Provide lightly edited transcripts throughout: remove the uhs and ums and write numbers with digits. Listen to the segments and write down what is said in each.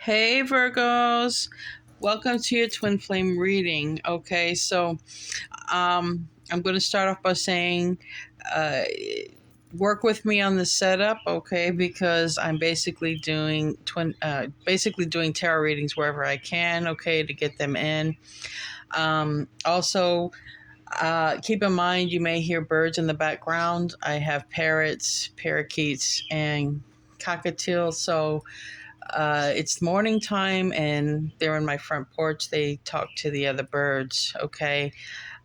Hey Virgos, welcome to your twin flame reading. Okay, so I'm going to start off by saying, uh, work with me on the setup, okay? Because I'm basically doing tarot readings wherever I can, okay, to get them in. Also, keep in mind you may hear birds in the background. I have parrots, parakeets, and cockatiels, so it's morning time and they're in my front porch. They talk to the other birds, okay?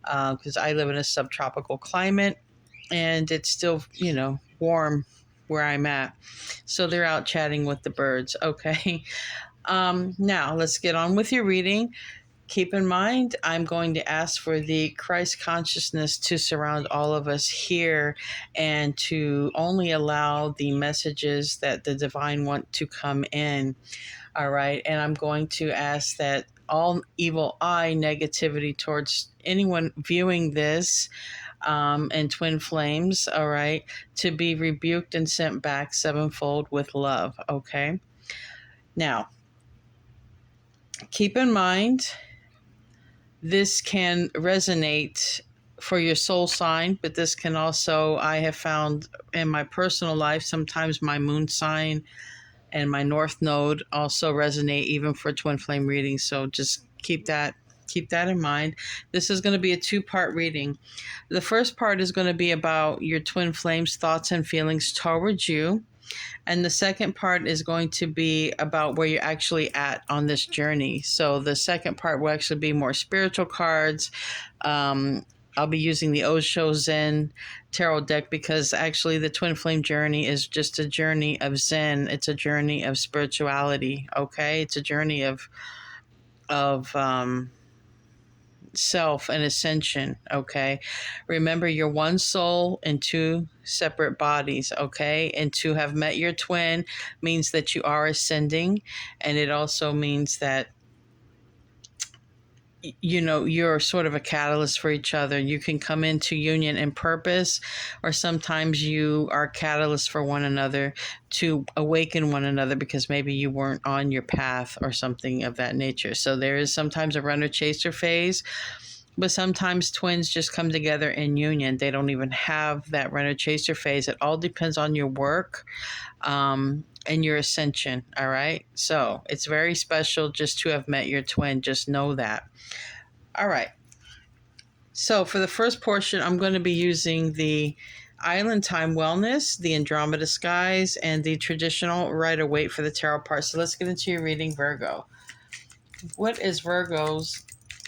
Because I live in a subtropical climate and it's still, warm where I'm at. So they're out chatting with the birds, okay? Now, let's get on with your reading. Keep in mind, I'm going to ask for the Christ consciousness to surround all of us here and to only allow the messages that the divine want to come in. All right. And I'm going to ask that all evil eye negativity towards anyone viewing this and twin flames, all right, to be rebuked and sent back sevenfold with love. Okay. Now, keep in mind, this can resonate for your soul sign, but this can also, I have found in my personal life, sometimes my moon sign and my north node also resonate even for twin flame readings. So just keep that in mind. This is going to be a two-part reading. The first part is going to be about your twin flames thoughts and feelings towards you. And the second part is going to be about where you're actually at on this journey. So the second part will actually be more spiritual cards. I'll be using the Osho Zen tarot deck because actually the twin flame journey is just a journey of Zen. It's a journey of spirituality. Okay, it's a journey of self and ascension. Okay, remember you're one soul in two separate bodies. Okay, and to have met your twin means that you are ascending, and it also means that you're sort of a catalyst for each other. You can come into union in purpose, or sometimes you are catalysts for one another to awaken one another because maybe you weren't on your path or something of that nature. So there is sometimes a runner chaser phase, but sometimes twins just come together in union. They don't even have that runner chaser phase. It all depends on your work and your ascension. All right. So it's very special just to have met your twin. Just know that. All right. So for the first portion, I'm going to be using the Island Time Wellness, the Andromeda Skies, and the traditional Rider-Waite for the tarot part. So let's get into your reading, Virgo. What is Virgo's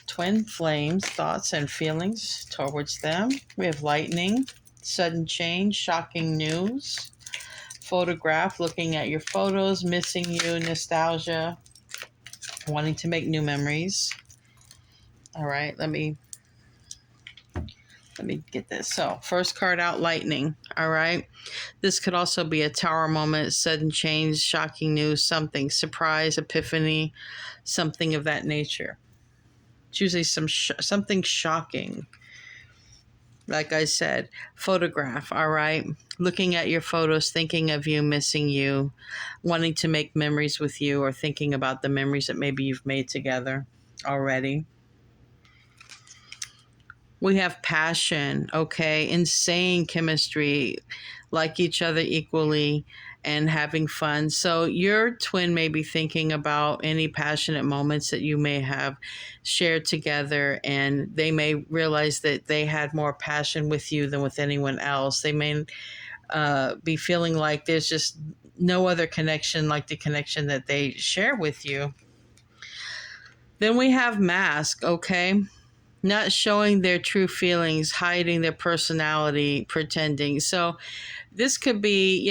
twin flames, thoughts, and feelings towards them? We have lightning, sudden change, shocking news, photograph, looking at your photos, missing you, nostalgia, wanting to make new memories. All right, let me get this. So first card out, lightning. All right. This could also be a tower moment, sudden change, shocking news, something, surprise, epiphany, something of that nature. It's usually something shocking. Like I said, photograph. All right. Looking at your photos, thinking of you, missing you, wanting to make memories with you, or thinking about the memories that maybe you've made together already. We have passion, okay, insane chemistry, like each other equally, and having fun. So your twin may be thinking about any passionate moments that you may have shared together, and they may realize that they had more passion with you than with anyone else. They may be feeling like there's just no other connection like the connection that they share with you. Then we have mask, okay? Not showing their true feelings, hiding their personality, pretending. So this could be,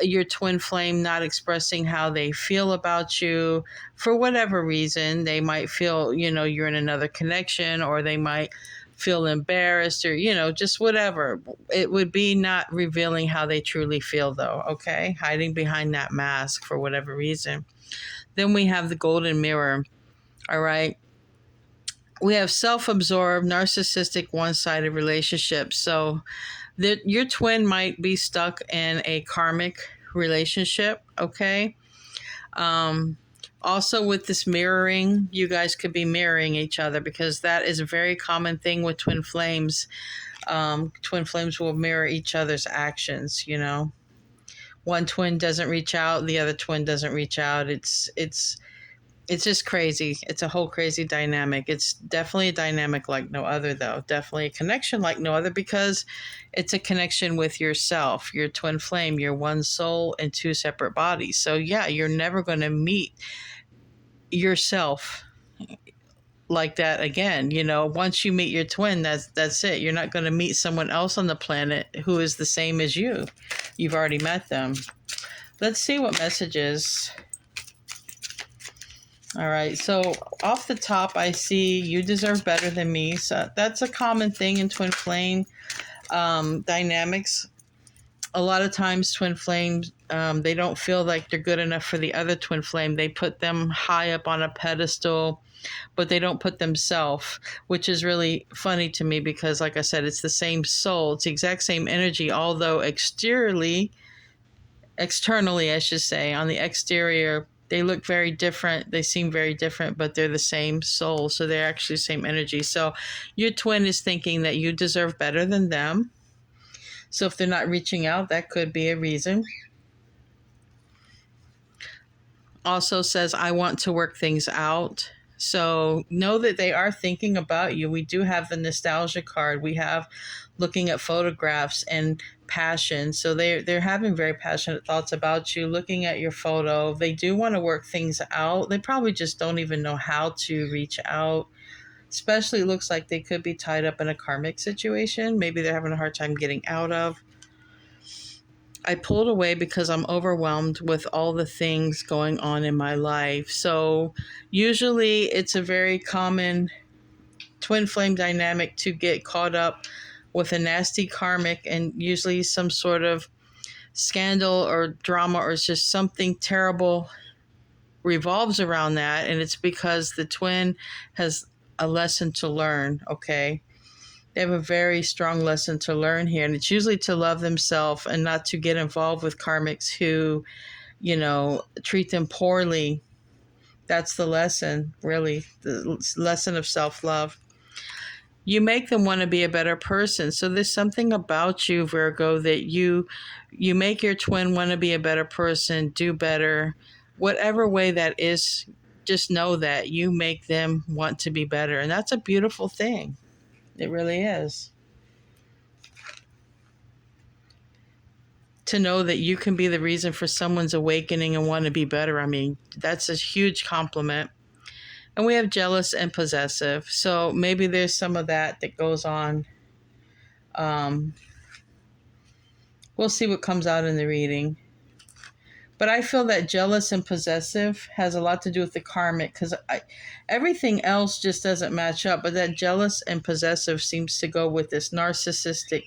your twin flame not expressing how they feel about you for whatever reason. They might feel, you're in another connection, or they might feel embarrassed, or, just whatever. It would be not revealing how they truly feel, though, okay? Hiding behind that mask for whatever reason. Then we have the golden mirror, all right? We have self-absorbed, narcissistic, one-sided relationships. So your twin might be stuck in a karmic relationship, okay? Also, with this mirroring, you guys could be mirroring each other, because that is a very common thing with twin flames. Twin flames will mirror each other's actions, you know. One twin doesn't reach out, the other twin doesn't reach out. It's just crazy. It's a whole crazy dynamic. It's definitely a dynamic like no other, though. Definitely a connection like no other, because it's a connection with yourself, your twin flame, your one soul in two separate bodies. So yeah, you're never going to meet yourself like that again. You know, once you meet your twin, that's it. You're not going to meet someone else on the planet who is the same as you. You've already met them. Let's see what messages. All right, so off the top, I see you deserve better than me. So that's a common thing in twin flame dynamics. A lot of times twin flames, they don't feel like they're good enough for the other twin flame. They put them high up on a pedestal, but they don't put themselves, which is really funny to me, because like I said, it's the same soul. It's the exact same energy, although externally, I should say, on the exterior, they look very different. They seem very different, but they're the same soul. So they're actually the same energy. So your twin is thinking that you deserve better than them. So if they're not reaching out, that could be a reason. Also says, I want to work things out. So know that they are thinking about you. We do have the nostalgia card. We have looking at photographs and passion. So they're having very passionate thoughts about you, looking at your photo. They do want to work things out. They probably just don't even know how to reach out. Especially, it looks like they could be tied up in a karmic situation. Maybe they're having a hard time getting out of. I pulled away because I'm overwhelmed with all the things going on in my life. So usually it's a very common twin flame dynamic to get caught up with a nasty karmic, and usually some sort of scandal or drama, or it's just something terrible revolves around that. And it's because the twin has a lesson to learn, okay? They have a very strong lesson to learn here, and it's usually to love themselves and not to get involved with karmics who, you know, treat them poorly. That's the lesson, really, the lesson of self-love. You make them want to be a better person. So there's something about you, Virgo, that you make your twin want to be a better person, do better, whatever way that is. Just know that you make them want to be better, and that's a beautiful thing. It really is. To know that you can be the reason for someone's awakening and want to be better. I mean, that's a huge compliment. And we have jealous and possessive. So maybe there's some of that goes on. We'll see what comes out in the reading. But I feel that jealous and possessive has a lot to do with the karmic, because everything else just doesn't match up. But that jealous and possessive seems to go with this narcissistic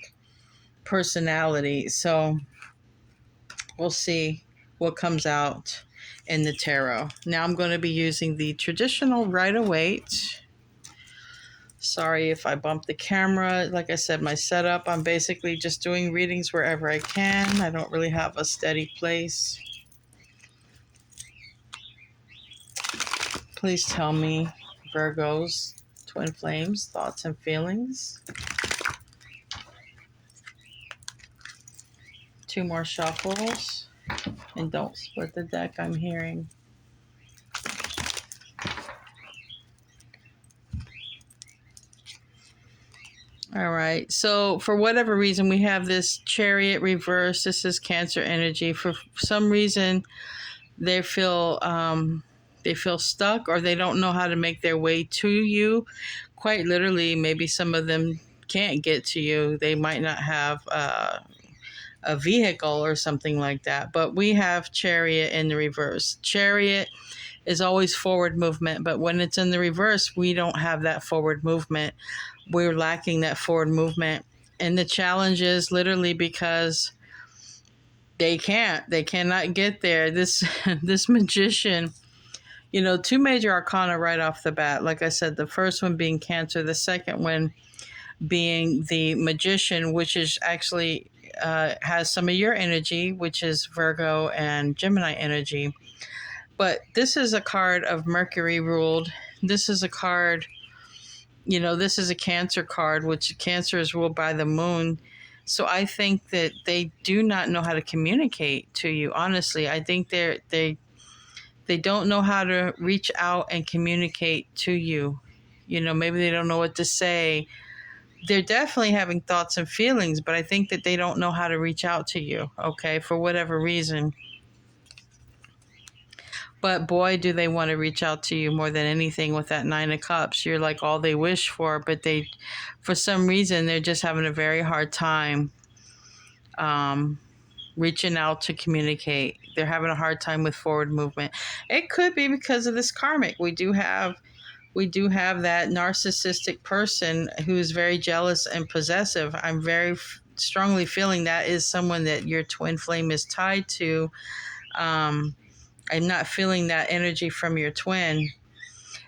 personality. So we'll see what comes out in the tarot. Now I'm going to be using the traditional Rider-Waite. Sorry if I bumped the camera. Like I said, my setup, I'm basically just doing readings wherever I can. I don't really have a steady place. Please tell me, Virgos, twin flames, thoughts and feelings. 2 more shuffles. And don't split the deck, I'm hearing. All right. So for whatever reason, we have this Chariot reverse. This is Cancer energy. For some reason, they feel stuck, or they don't know how to make their way to you. Quite literally, maybe some of them can't get to you. They might not have a vehicle or something like that. But we have Chariot in the reverse. Chariot is always forward movement, but when it's in the reverse, we don't have that forward movement. We're lacking that forward movement. And the challenge is literally because they cannot get there. This magician, you know, 2 major arcana right off the bat. Like I said, the first one being Cancer, the second one being the magician, which is actually has some of your energy, which is Virgo and Gemini energy. But this is a card of Mercury ruled. This is a card, this is a Cancer card, which Cancer is ruled by the moon. So I think that they do not know how to communicate to you. Honestly, I think they don't know how to reach out and communicate to you. Maybe they don't know what to say. They're definitely having thoughts and feelings, but I think that they don't know how to reach out to you, okay, for whatever reason. But boy, do they want to reach out to you more than anything with that Nine of Cups. You're like all they wish for, but for some reason, they're just having a very hard time reaching out to communicate. They're having a hard time with forward movement. It could be because of this karmic. We do have that narcissistic person who's very jealous and possessive. I'm very strongly feeling that is someone that your twin flame is tied to. I'm not feeling that energy from your twin.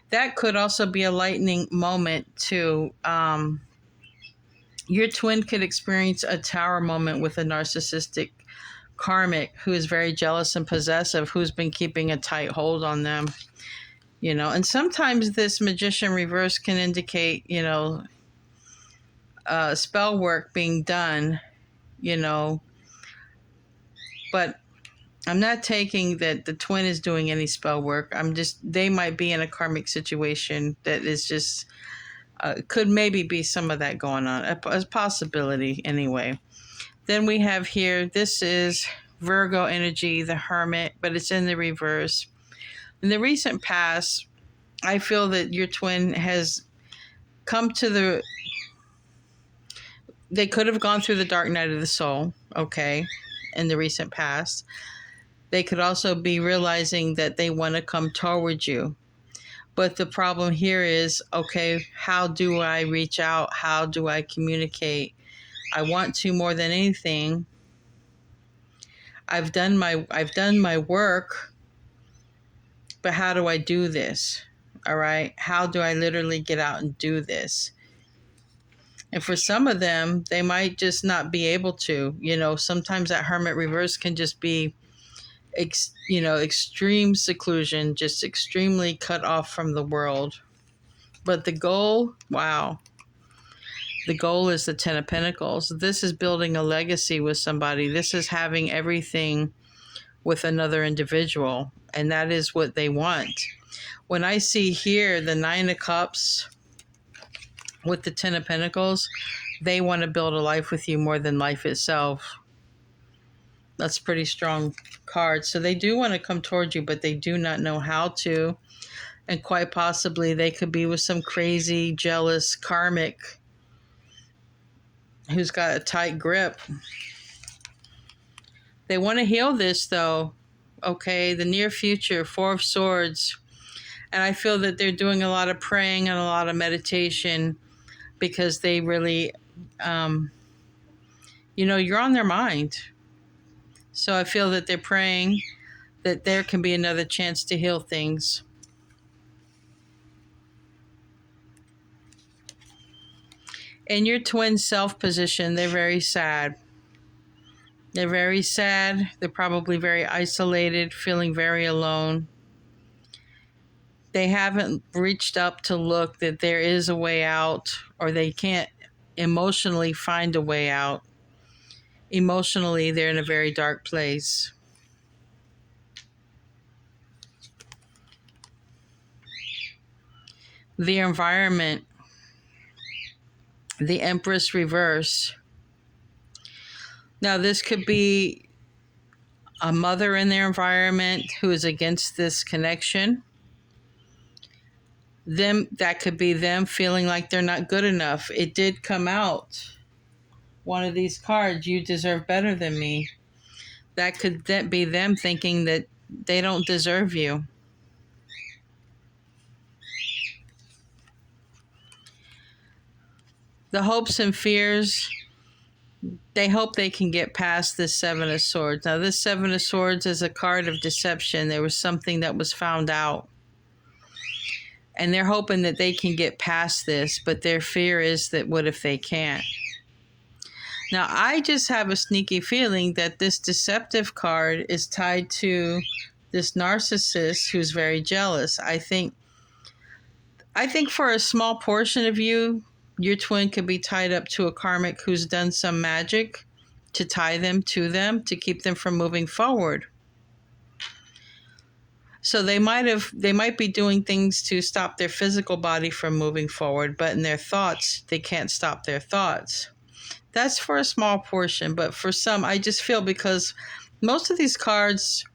That could also be a lightning moment too. Your twin could experience a tower moment with a narcissistic karmic who is very jealous and possessive, who's been keeping a tight hold on them. And sometimes this magician reverse can indicate, spell work being done, but I'm not taking that the twin is doing any spell work. They might be in a karmic situation that is just, could maybe be some of that going on, a possibility anyway. Then we have here, this is Virgo energy, the Hermit, but it's in the reverse. In the recent past, I feel that your twin has come to they could have gone through the dark night of the soul, okay, in the recent past. They could also be realizing that they want to come towards you. But the problem here is, okay, how do I reach out? How do I communicate? I want to more than anything. I've done my work, but how do I do this? All right? How do I literally get out and do this? And for some of them, they might just not be able to. Sometimes that Hermit reverse can just be extreme seclusion, just extremely cut off from the world. But the goal, wow. The goal is the Ten of Pentacles. This is building a legacy with somebody. This is having everything with another individual. And that is what they want. When I see here the Nine of Cups with the Ten of Pentacles, they want to build a life with you more than life itself. That's a pretty strong card. So they do want to come towards you, but they do not know how to. And quite possibly they could be with some crazy, jealous karmic who's got a tight grip. They want to heal this, though. Okay, the near future, Four of Swords. And I feel that they're doing a lot of praying and a lot of meditation because they really, you're on their mind. So I feel that they're praying that there can be another chance to heal things. In your twin self position, they're very sad. They're very sad. They're probably very isolated, feeling very alone. They haven't reached up to look that there is a way out, or they can't emotionally find a way out. Emotionally, they're in a very dark place. The environment, the Empress reverse. Now, this could be a mother in their environment who is against this connection. That could be them feeling like they're not good enough. It did come out. One of these cards, you deserve better than me. That could be them thinking that they don't deserve you. The hopes and fears, they hope they can get past this Seven of Swords. Now, this Seven of Swords is a card of deception. There was something that was found out. And they're hoping that they can get past this, but their fear is that what if they can't? Now, I just have a sneaky feeling that this deceptive card is tied to this narcissist who's very jealous. I think for a small portion of you, your twin could be tied up to a karmic who's done some magic to tie them to them to keep them from moving forward. So they might be doing things to stop their physical body from moving forward, but in their thoughts, they can't stop their thoughts. That's for a small portion, but for some, I just feel because most of these cards,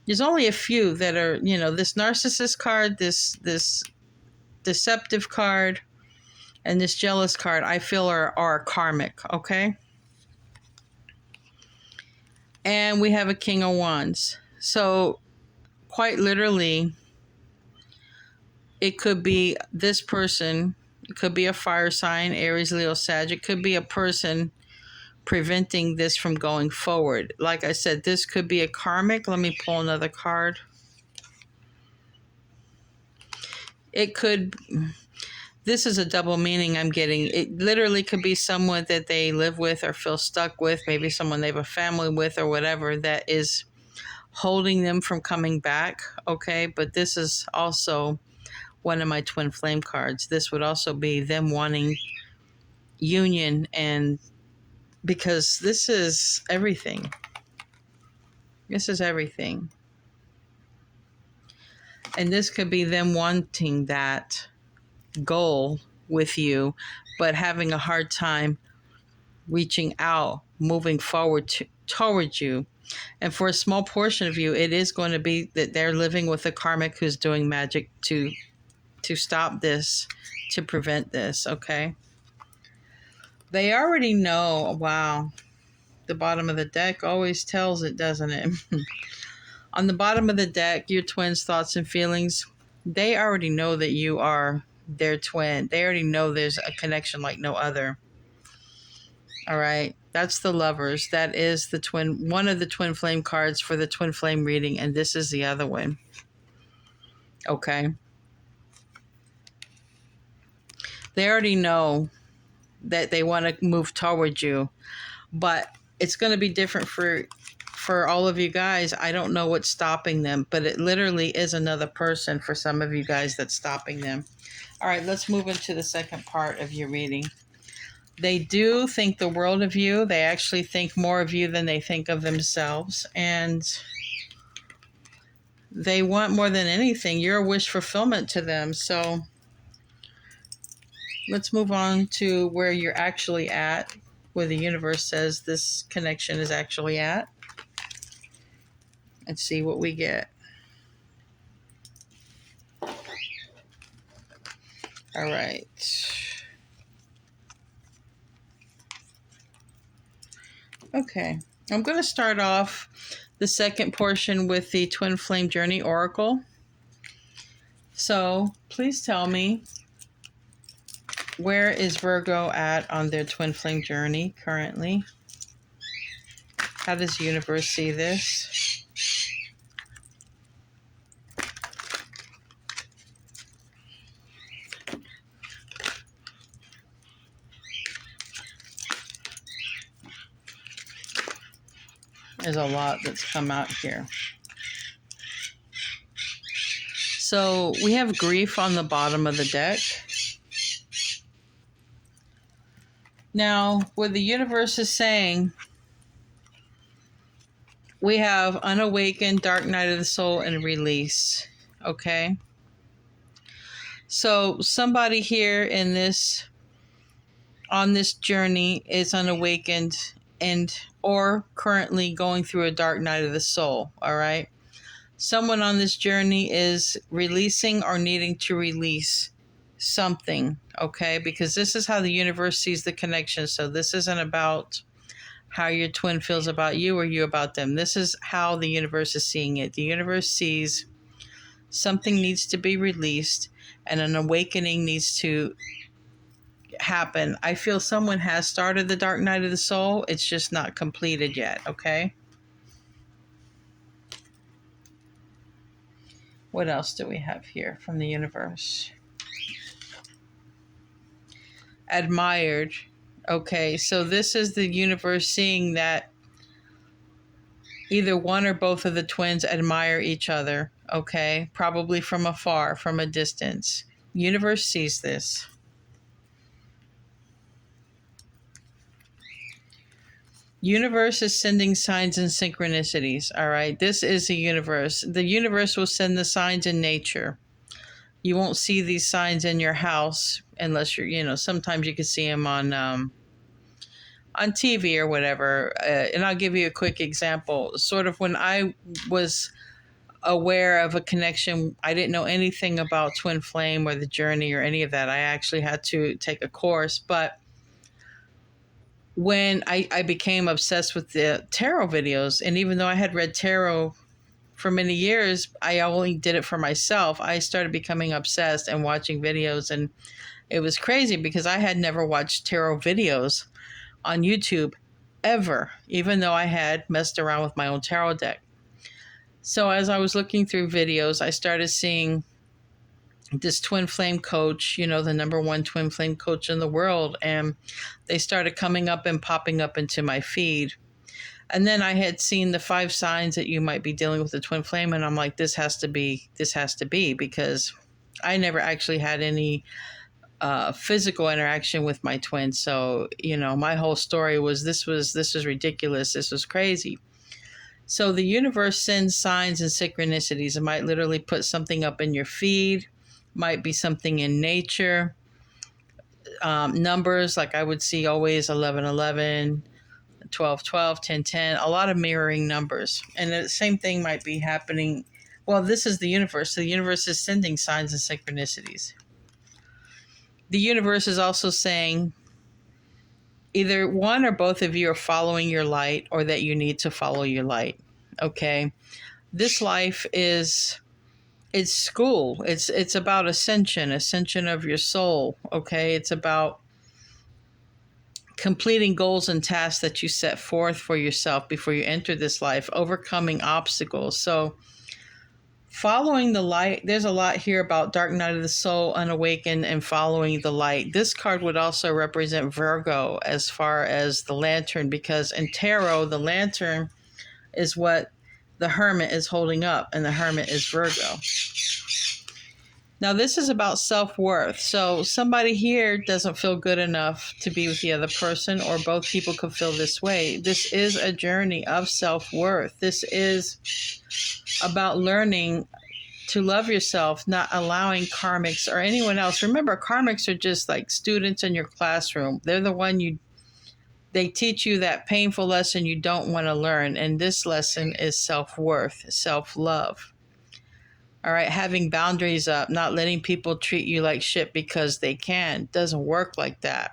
there's only a few that are, this narcissist card, this deceptive card, and this jealous card, I feel are karmic, okay? And we have a King of Wands. So quite literally, it could be this person, it could be a fire sign, Aries, Leo, Sag. It could be a person preventing this from going forward. Like I said, this could be a karmic. Let me pull another card. This is a double meaning I'm getting. It literally could be someone that they live with or feel stuck with, maybe someone they have a family with or whatever that is holding them from coming back, okay? But this is also one of my twin flame cards. This would also be them wanting union, and because this is everything. This is everything. And this could be them wanting that goal with you, but having a hard time reaching out, moving forward towards you. And for a small portion of you, it is going to be that they're living with a karmic who's doing magic to stop this, to prevent this, okay? They already know. Wow. The bottom of the deck always tells it, doesn't it? On the bottom of the deck, your twin's thoughts and feelings, they already know that you are their twin. They already know there's a connection like no other. All right. That's the Lovers. That is the twin, one of the twin flame cards for the twin flame reading, and this is the other one. Okay. They already know that they want to move towards you, but it's going to be different for all of you guys. I don't know what's stopping them, but it literally is another person for some of you guys that's stopping them. All right, let's move into the second part of your reading. They do think the world of you. They actually think more of you than they think of themselves, and they want more than anything. You're a wish fulfillment to them. So let's move on to where you're actually at, where the universe says this connection is actually at, and see what we get. All right. Okay. I'm going to start off the second portion with the Twin Flame Journey Oracle. So please tell me, where is Virgo at on their Twin Flame Journey currently? How does the universe see this? There's a lot that's come out here. So we have grief on the bottom of the deck. Now, what the universe is saying, we have unawakened, dark night of the soul, and release. Okay? So somebody here on this journey is unawakened or currently going through a dark night of the soul. All right? Someone on this journey is releasing or needing to release something, okay? Because this is how the universe sees the connection. So this isn't about how your twin feels about you or you about them. This is how the universe is seeing it. The universe sees something needs to be released and an awakening needs to happen. I feel someone has started the dark night of the soul. It's just not completed yet, okay? What else do we have here from the universe? Admired. Okay, so this is the universe seeing that, Either one or both of the twins admire each other, okay? Probably from afar, from a distance. Universe sees this. Universe is sending signs and synchronicities, all right? This is the universe. The universe will send the signs in nature. You won't see these signs in your house unless you're, sometimes you can see them on TV or whatever. And I'll give you a quick example. Sort of when I was aware of a connection, I didn't know anything about Twin Flame or the journey or any of that. I actually had to take a course. But when I became obsessed with the tarot videos, and even though I had read tarot for many years, I only did it for myself. I started becoming obsessed and watching videos, and it was crazy because I had never watched tarot videos on YouTube ever, even though I had messed around with my own tarot deck. So as I was looking through videos, I started seeing this twin flame coach, the number one twin flame coach in the world, and they started coming up and popping up into my feed. And then I had seen the 5 signs that you might be dealing with the twin flame, and I'm like, this has to be, because I never actually had any physical interaction with my twins. So, my whole story was this was ridiculous. This was crazy. So the universe sends signs and synchronicities. It might literally put something up in your feed, might be something in nature. Numbers, like I would see always 1111, 1212, 1010, a lot of mirroring numbers. And the same thing might be happening. Well, this is the universe. So the universe is sending signs and synchronicities. The universe is also saying either one or both of you are following your light, or that you need to follow your light. Okay. This life it's school. It's about ascension of your soul. Okay. It's about completing goals and tasks that you set forth for yourself before you enter this life, overcoming obstacles. So following the light, there's a lot here about dark night of the soul, unawakened, and following the light. This card would also represent Virgo as far as the lantern, because in tarot, the lantern is what the hermit is holding up, and the hermit is Virgo. Now, this is about self-worth. So somebody here doesn't feel good enough to be with the other person, or both people could feel this way. This is a journey of self-worth. This is about learning to love yourself, not allowing karmics or anyone else. Remember, karmics are just like students in your classroom. They're the one they teach you that painful lesson you don't want to learn. And this lesson is self-worth, self-love. All right, having boundaries up, not letting people treat you like shit because they can. It doesn't work like that.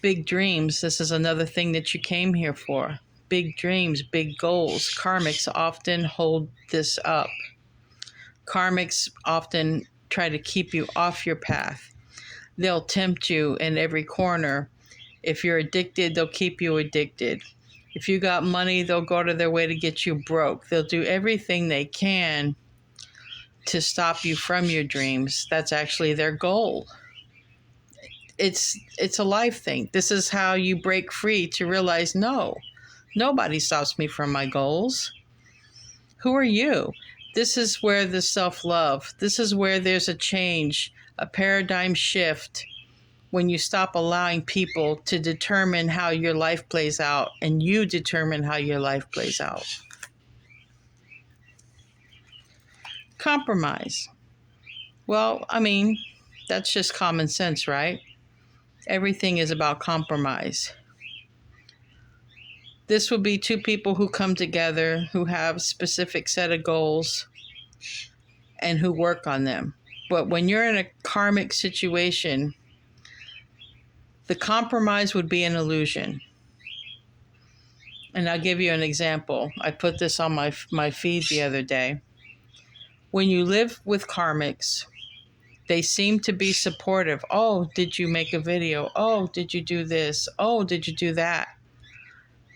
Big dreams. This is another thing that you came here for. Big dreams, big goals. Karmics often hold this up. Karmics often try to keep you off your path. They'll tempt you in every corner. If you're addicted, they'll keep you addicted. If you got money, they'll go to their way to get you broke. They'll do everything they can to stop you from your dreams. That's actually their goal. It's a life thing. This is how you break free to realize, no, nobody stops me from my goals. Who are you? This is where the self-love, this is where there's a change, a paradigm shift, when you stop allowing people to determine how your life plays out, and you determine how your life plays out. Compromise. Well, I mean, that's just common sense, right? Everything is about compromise. This will be 2 people who come together, who have a specific set of goals, and who work on them. But when you're in a karmic situation, the compromise would be an illusion. And I'll give you an example. I put this on my feed the other day. When you live with karmics, they seem to be supportive. Oh, did you make a video? Oh, did you do this? Oh, did you do that?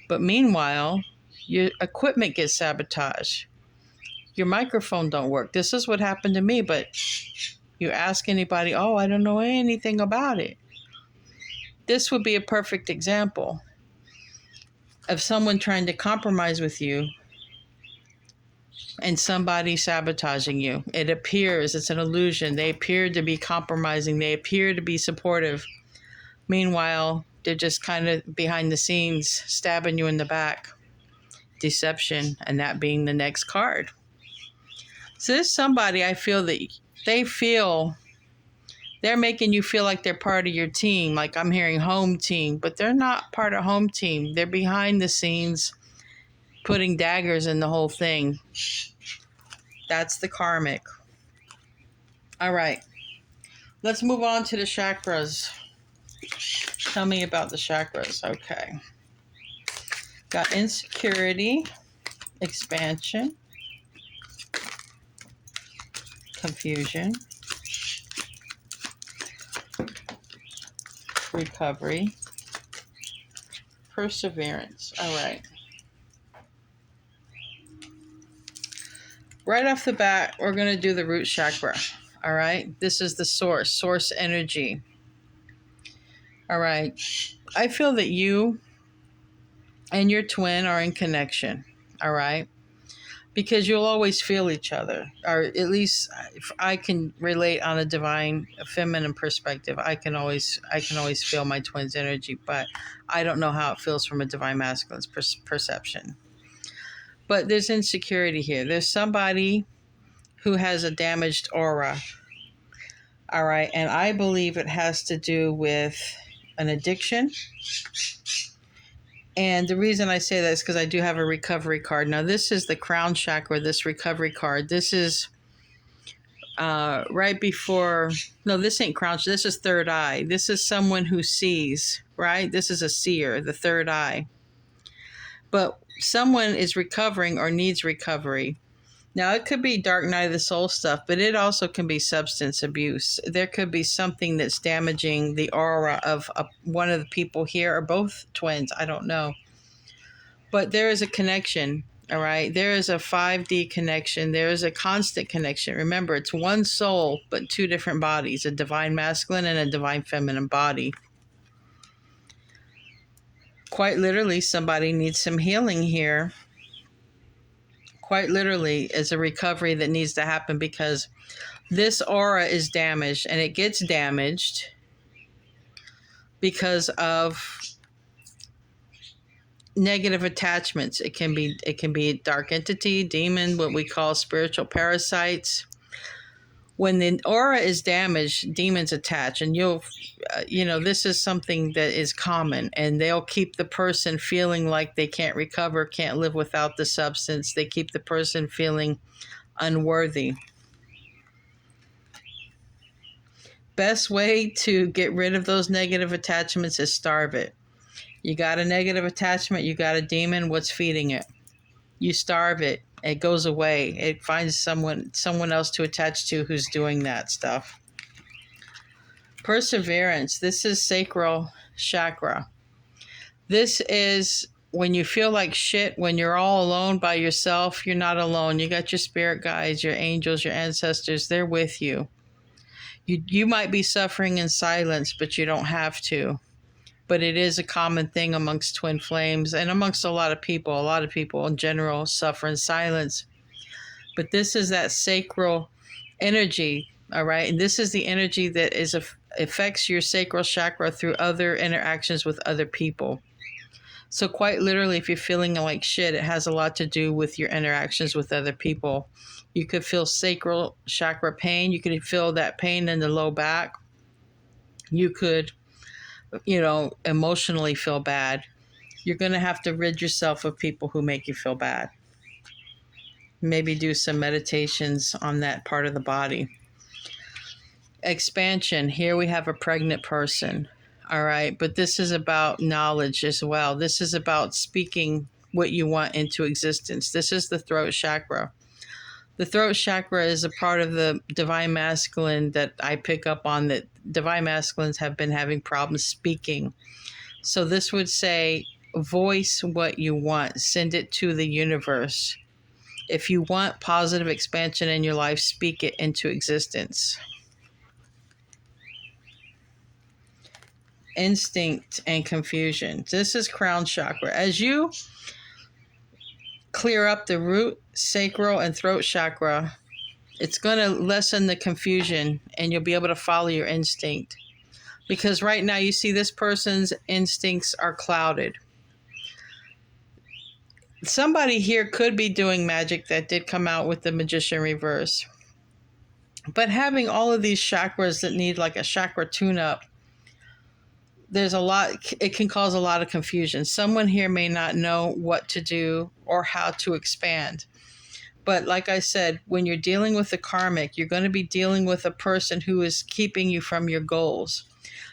But meanwhile, your equipment gets sabotaged. Your microphone don't work. This is what happened to me, but you ask anybody, oh, I don't know anything about it. This would be a perfect example of someone trying to compromise with you and somebody sabotaging you. It appears, it's an illusion. They appear to be compromising. They appear to be supportive. Meanwhile, they're just kind of behind the scenes, stabbing you in the back. Deception, and that being the next card. So there's somebody, I feel that they feel they're making you feel like they're part of your team. Like I'm hearing home team, but they're not part of home team. They're behind the scenes, putting daggers in the whole thing. That's the karmic. All right. Let's move on to the chakras. Tell me about the chakras. Okay. Got insecurity, expansion, confusion, recovery, perseverance. All right. Right off the bat, we're going to do the root chakra. All right. This is the source energy. All right. I feel that you and your twin are in connection. All right. Because you'll always feel each other, or at least if I can relate on a divine, a feminine perspective. I can always feel my twin's energy, but I don't know how it feels from a divine masculine's perception. But there's insecurity here. There's somebody who has a damaged aura. All right. And I believe it has to do with an addiction. And the reason I say that is because I do have a recovery card. Now, this is the crown chakra, this recovery card. This is right before, no, this ain't crown, this is third eye. This is someone who sees, right? This is a seer, the third eye. But someone is recovering or needs recovery. Now, it could be dark night of the soul stuff, but it also can be substance abuse. There could be something that's damaging the aura of one of the people here, or both twins. I don't know. But there is a connection, all right? There is a 5D connection. There is a constant connection. Remember, it's one soul, but two different bodies, a divine masculine and a divine feminine body. Quite literally, somebody needs some healing here. Quite literally, is a recovery that needs to happen because this aura is damaged, and it gets damaged because of negative attachments. It can be a dark entity, demon, what we call spiritual parasites. When the aura is damaged, demons attach, and this is something that is common, and they'll keep the person feeling like they can't recover, can't live without the substance. They keep the person feeling unworthy. Best way to get rid of those negative attachments is starve it. You got a negative attachment, you got a demon, what's feeding it? You starve it. It goes away. It finds someone else to attach to who's doing that stuff. Perseverance. This is sacral chakra. This is when you feel like shit, when you're all alone by yourself. You're not alone. You got your spirit guides, your angels, your ancestors. They're with you. You might be suffering in silence, but you don't have to. But it is a common thing amongst twin flames and amongst a lot of people. A lot of people in general suffer in silence. But this is that sacral energy, all right? And this is the energy that affects your sacral chakra through other interactions with other people. So quite literally, if you're feeling like shit, it has a lot to do with your interactions with other people. You could feel sacral chakra pain. You could feel that pain in the low back. You could emotionally feel bad. You're going to have to rid yourself of people who make you feel bad. Maybe do some meditations on that part of the body. Expansion. Here we have a pregnant person. All right. But this is about knowledge as well. This is about speaking what you want into existence. This is the throat chakra. The throat chakra is a part of the divine masculine that I pick up on, that divine masculines have been having problems speaking. So this would say, voice what you want, send it to the universe. If you want positive expansion in your life, speak it into existence. instinct, and confusion. This is crown chakra. As you clear up the root, sacral, and throat chakra, it's going to lessen the confusion and you'll be able to follow your instinct. Because right now you see this person's instincts are clouded. Somebody here could be doing magic that did come out with the magician reverse. But having all of these chakras that need like a chakra tune-up, there's a lot, it can cause a lot of confusion. Someone here may not know what to do or how to expand. But like I said, when you're dealing with the karmic, you're going to be dealing with a person who is keeping you from your goals.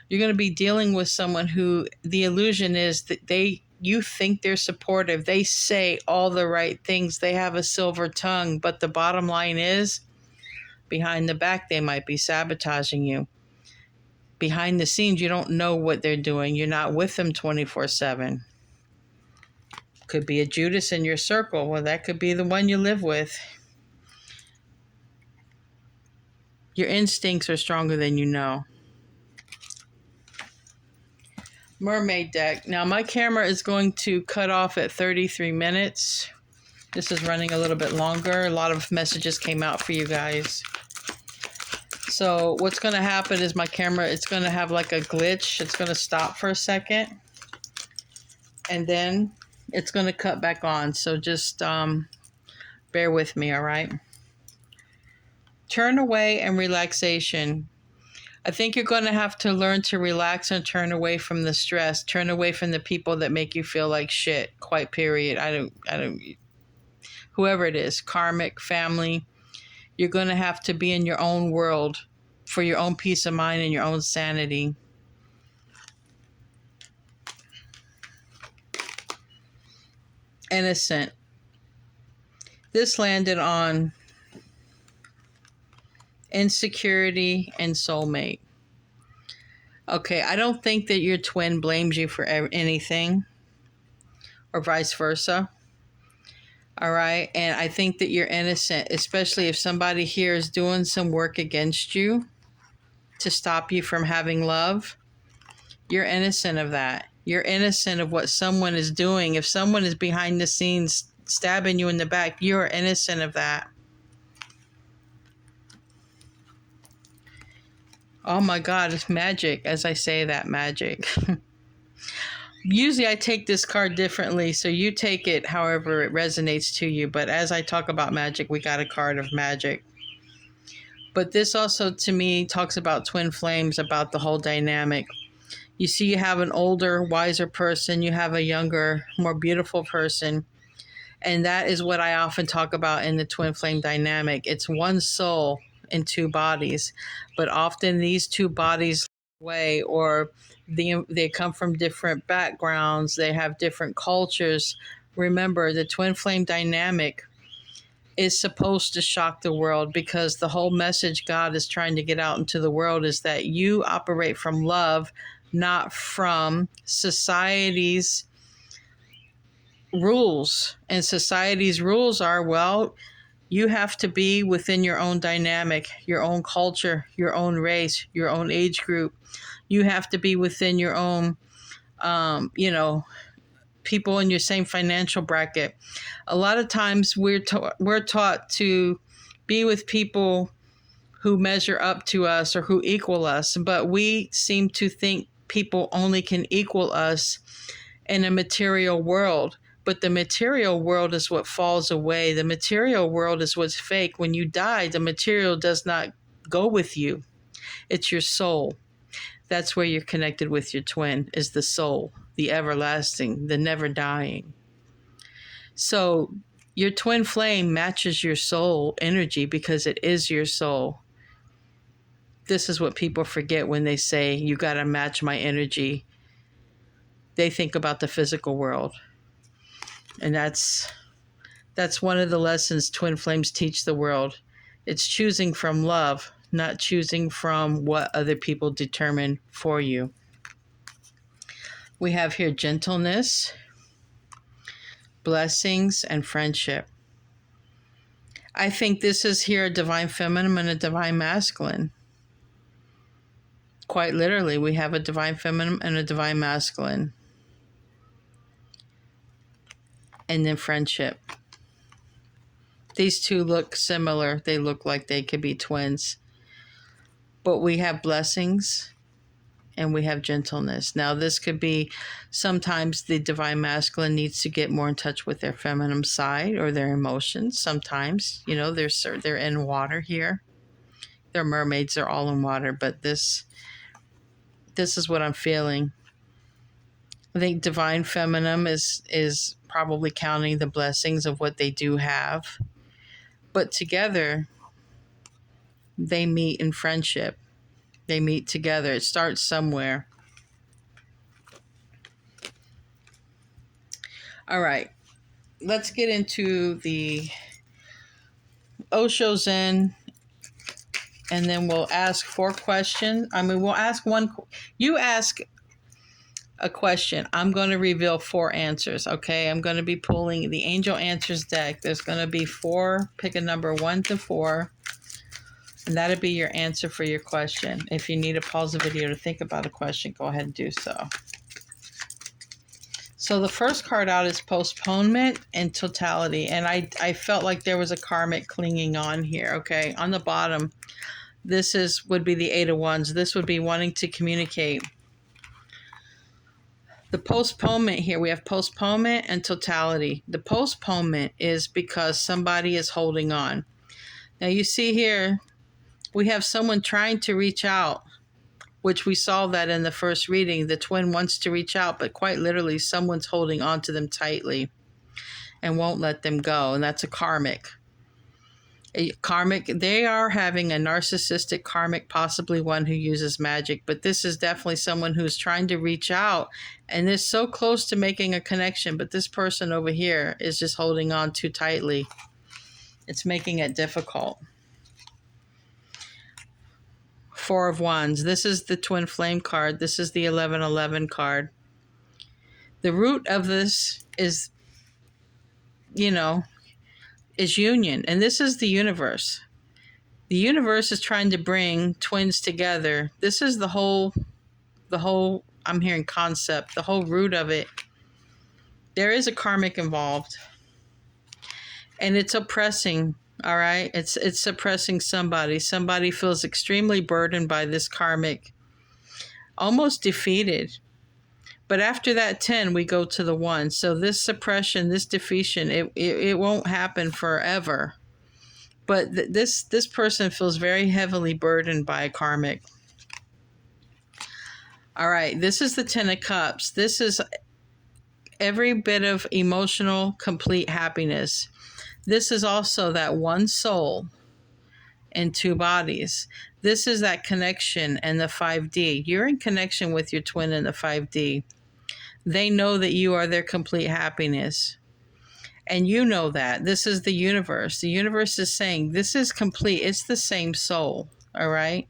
You're going to be dealing with someone who the illusion is that you think they're supportive. They say all the right things. They have a silver tongue. But the bottom line is, behind the back, they might be sabotaging you. Behind the scenes, you don't know what they're doing. You're not with them 24/7. Could be a Judas in your circle. Well, that could be the one you live with. Your instincts are stronger than you know. Mermaid deck. Now, my camera is going to cut off at 33 minutes. This is running a little bit longer. A lot of messages came out for you guys. So what's going to happen is my camera, it's going to have like a glitch. It's going to stop for a second. And then it's going to cut back on. So just bear with me, all right? Turn away and relaxation. I think you're going to have to learn to relax and turn away from the stress. Turn away from the people that make you feel like shit. Quite period. I don't, whoever it is, karmic, family, you're going to have to be in your own world for your own peace of mind and your own sanity. Innocent. This landed on insecurity and soulmate. Okay, I don't think that your twin blames you for anything or vice versa. All right, and I think that you're innocent, especially if somebody here is doing some work against you to stop you from having love. You're innocent of that. You're innocent of what someone is doing. If someone is behind the scenes stabbing you in the back, you're innocent of that. Oh my God, it's magic. As I say that, magic. Usually I take this card differently, so you take it however it resonates to you. But as I talk about magic, we got a card of magic. But this also, to me, talks about twin flames, about the whole dynamic. You see, you have an older, wiser person. You have a younger, more beautiful person. And that is what I often talk about in the twin flame dynamic. It's one soul in two bodies. But often these two bodies away, or they come from different backgrounds. They have different cultures. Remember, the twin flame dynamic is supposed to shock the world, because the whole message God is trying to get out into the world is that you operate from love, not from society's rules. And society's rules are, well, you have to be within your own dynamic, your own culture, your own race, your own age group. You have to be within your own, people in your same financial bracket. A lot of times we're taught to be with people who measure up to us or who equal us, but we seem to think people only can equal us in a material world. But the material world is what falls away. The material world is what's fake. When you die, the material does not go with you. It's your soul. That's where you're connected with your twin, is the soul, the everlasting, the never dying. So your twin flame matches your soul energy because it is your soul. This is what people forget when they say, you got to match my energy. They think about the physical world. And that's one of the lessons twin flames teach the world. It's choosing from love, not choosing from what other people determine for you. We have here gentleness, blessings, and friendship. I think this is here a divine feminine and a divine masculine. Quite literally, we have a divine feminine and a divine masculine. And then friendship. These two look similar. They look like they could be twins. But we have blessings and we have gentleness. Now, this could be sometimes the divine masculine needs to get more in touch with their feminine side or their emotions. Sometimes, you know, they're in water here. They're mermaids. They're all in water. But this is what I'm feeling. I think divine feminine is probably counting the blessings of what they do have. But together, they meet in friendship. They meet together. It starts somewhere. All right. Let's get into the Osho Zen, and then we'll ask 4 questions. I mean, we'll ask one. You ask a question. I'm going to reveal 4 answers, okay? I'm going to be pulling the Angel Answers deck. There's going to be 4. Pick a number 1 to 4. And that'll be your answer for your question. If you need to pause the video to think about a question, go ahead and do so. So the first card out is postponement and totality. And I felt like there was a karmic clinging on here, okay? On the bottom, this would be the 8 of Wands. This would be wanting to communicate. The postponement here, we have postponement and totality. The postponement is because somebody is holding on. Now you see here, we have someone trying to reach out, which we saw that in the first reading. The twin wants to reach out, but quite literally someone's holding on to them tightly and won't let them go. And that's a karmic. They are having a narcissistic karmic, possibly one who uses magic, but this is definitely someone who's trying to reach out and is so close to making a connection, but this person over here is just holding on too tightly. It's making it difficult. 4 of Wands. This is the Twin Flame card. This is the 1111 card. The root of this is, is union. And this is the universe. The universe is trying to bring twins together. This is the whole, I'm hearing concept, the whole root of it. There is a karmic involved. And it's oppressing. All right. It's suppressing somebody. Somebody feels extremely burdened by this karmic, almost defeated. But after that 10, we go to the 1. So this suppression, this defeation, it won't happen forever. But this person feels very heavily burdened by a karmic. All right. This is the 10 of Cups. This is every bit of emotional, complete happiness. This is also that one soul in 2 bodies. This is that connection and the 5D. You're in connection with your twin in the 5D. They know that you are their complete happiness. And you know that. This is the universe. The universe is saying this is complete. It's the same soul. All right?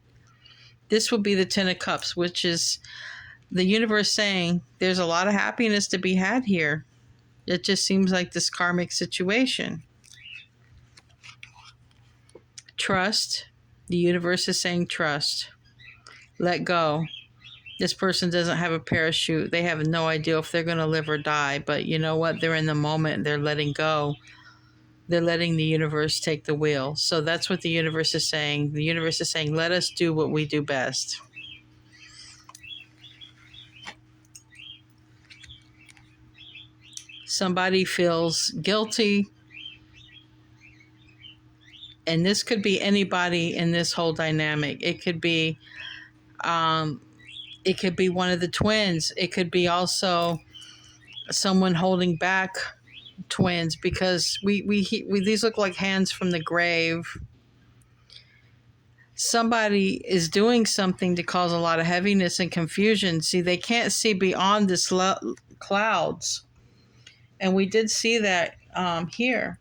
This would be the 10 of Cups, which is the universe saying there's a lot of happiness to be had here. It just seems like this karmic situation. Trust. The universe is saying trust. Let go. This person doesn't have a parachute. They have no idea if they're going to live or die. But you know what? They're in the moment. They're letting go. They're letting the universe take the wheel. So that's what the universe is saying. The universe is saying, let us do what we do best. Somebody feels guilty. And this could be anybody in this whole dynamic. It could be one of the twins. It could be also someone holding back twins, because we these look like hands from the grave. Somebody is doing something to cause a lot of heaviness and confusion. See, they can't see beyond this clouds. And we did see that here.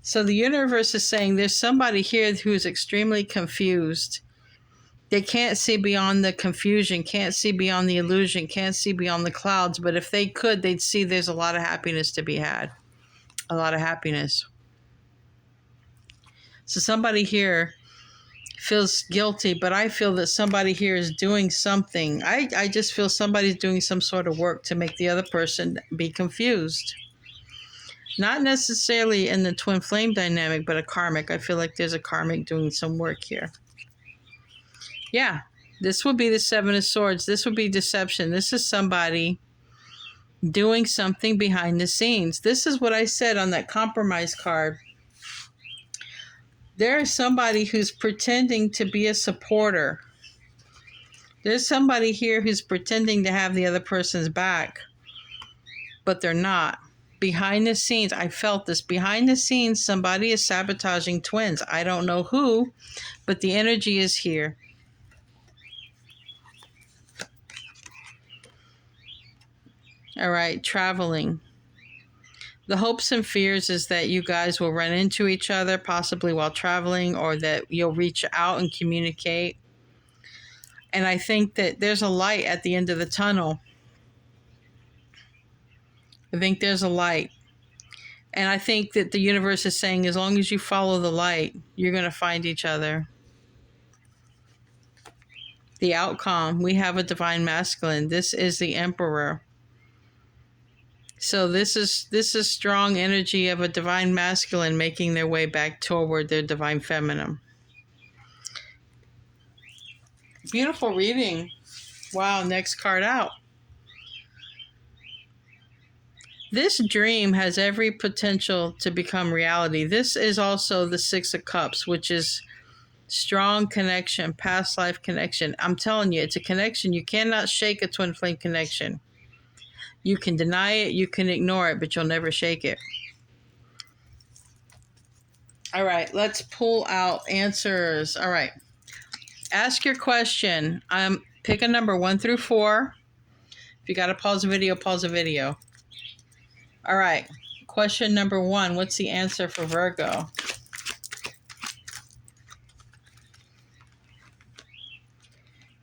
So the universe is saying there's somebody here who is extremely confused. They can't see beyond the confusion, can't see beyond the illusion, can't see beyond the clouds. But if they could, they'd see there's a lot of happiness to be had. A lot of happiness. So somebody here feels guilty, but I feel that somebody here is doing something. I just feel somebody's doing some sort of work to make the other person be confused. Not necessarily in the twin flame dynamic, but a karmic. I feel like there's a karmic doing some work here. Yeah, this would be the Seven of Swords. This would be deception. This is somebody doing something behind the scenes. This is what I said on that compromise card. There is somebody who's pretending to be a supporter. There's somebody here who's pretending to have the other person's back, but they're not. Behind the scenes, I felt this. Behind the scenes, somebody is sabotaging twins. I don't know who, but the energy is here. All right, traveling. The hopes and fears is that you guys will run into each other, possibly while traveling, or that you'll reach out and communicate. And I think that there's a light at the end of the tunnel. I think there's a light. And I think that the universe is saying, as long as you follow the light, you're going to find each other. The outcome, we have a divine masculine. This is the Emperor. So this is strong energy of a divine masculine making their way back toward their divine feminine. Beautiful reading. Wow, next card out. This dream has every potential to become reality. This is also the Six of Cups, which is strong connection, past life connection. I'm telling you, it's a connection. You cannot shake a twin flame connection. You can deny it, you can ignore it, but you'll never shake it. All right, let's pull out answers. All right. Ask your question. Pick a number 1 through 4. If you got to pause the video, pause the video. All right. Question number 1. What's the answer for Virgo?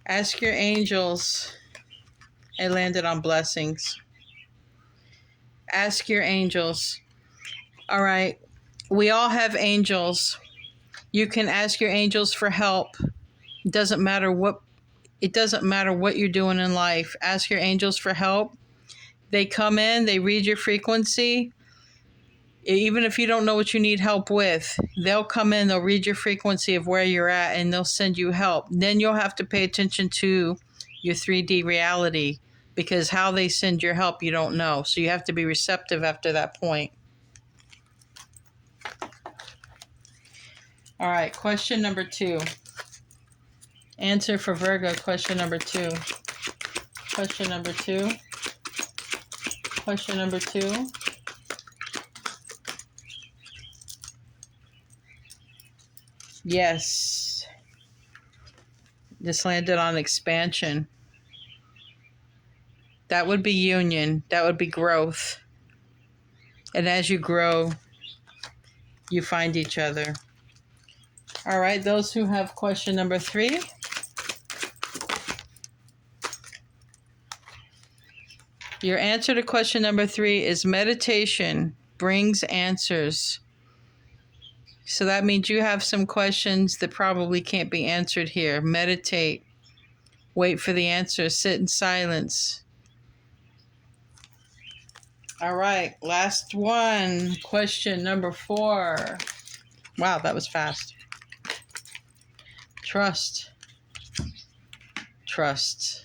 Ask your angels. It landed on blessings. Ask your angels. All right. We all have angels. You can ask your angels for help. It doesn't matter what you're doing in life. Ask your angels for help. They come in, they read your frequency. Even if you don't know what you need help with, they'll come in, they'll read your frequency of where you're at, and they'll send you help. Then you'll have to pay attention to your 3D reality, because how they send your help, you don't know. So you have to be receptive after that point. All right, question number 2. Answer for Virgo, question number 2. Question number 2. Question number 2. Yes. This landed on expansion. That would be union. That would be growth. And as you grow, you find each other. All right, those who have question number 3. Your answer to question number 3 is meditation brings answers. So that means you have some questions that probably can't be answered here. Meditate. Wait for the answer. Sit in silence. All right, last one. Question number 4. Wow, that was fast. Trust. Trust.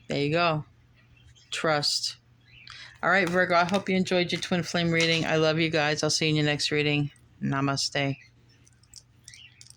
There you go. Trust. All right, Virgo, I hope you enjoyed your twin flame reading. I love you guys. I'll see you in your next reading. Namaste.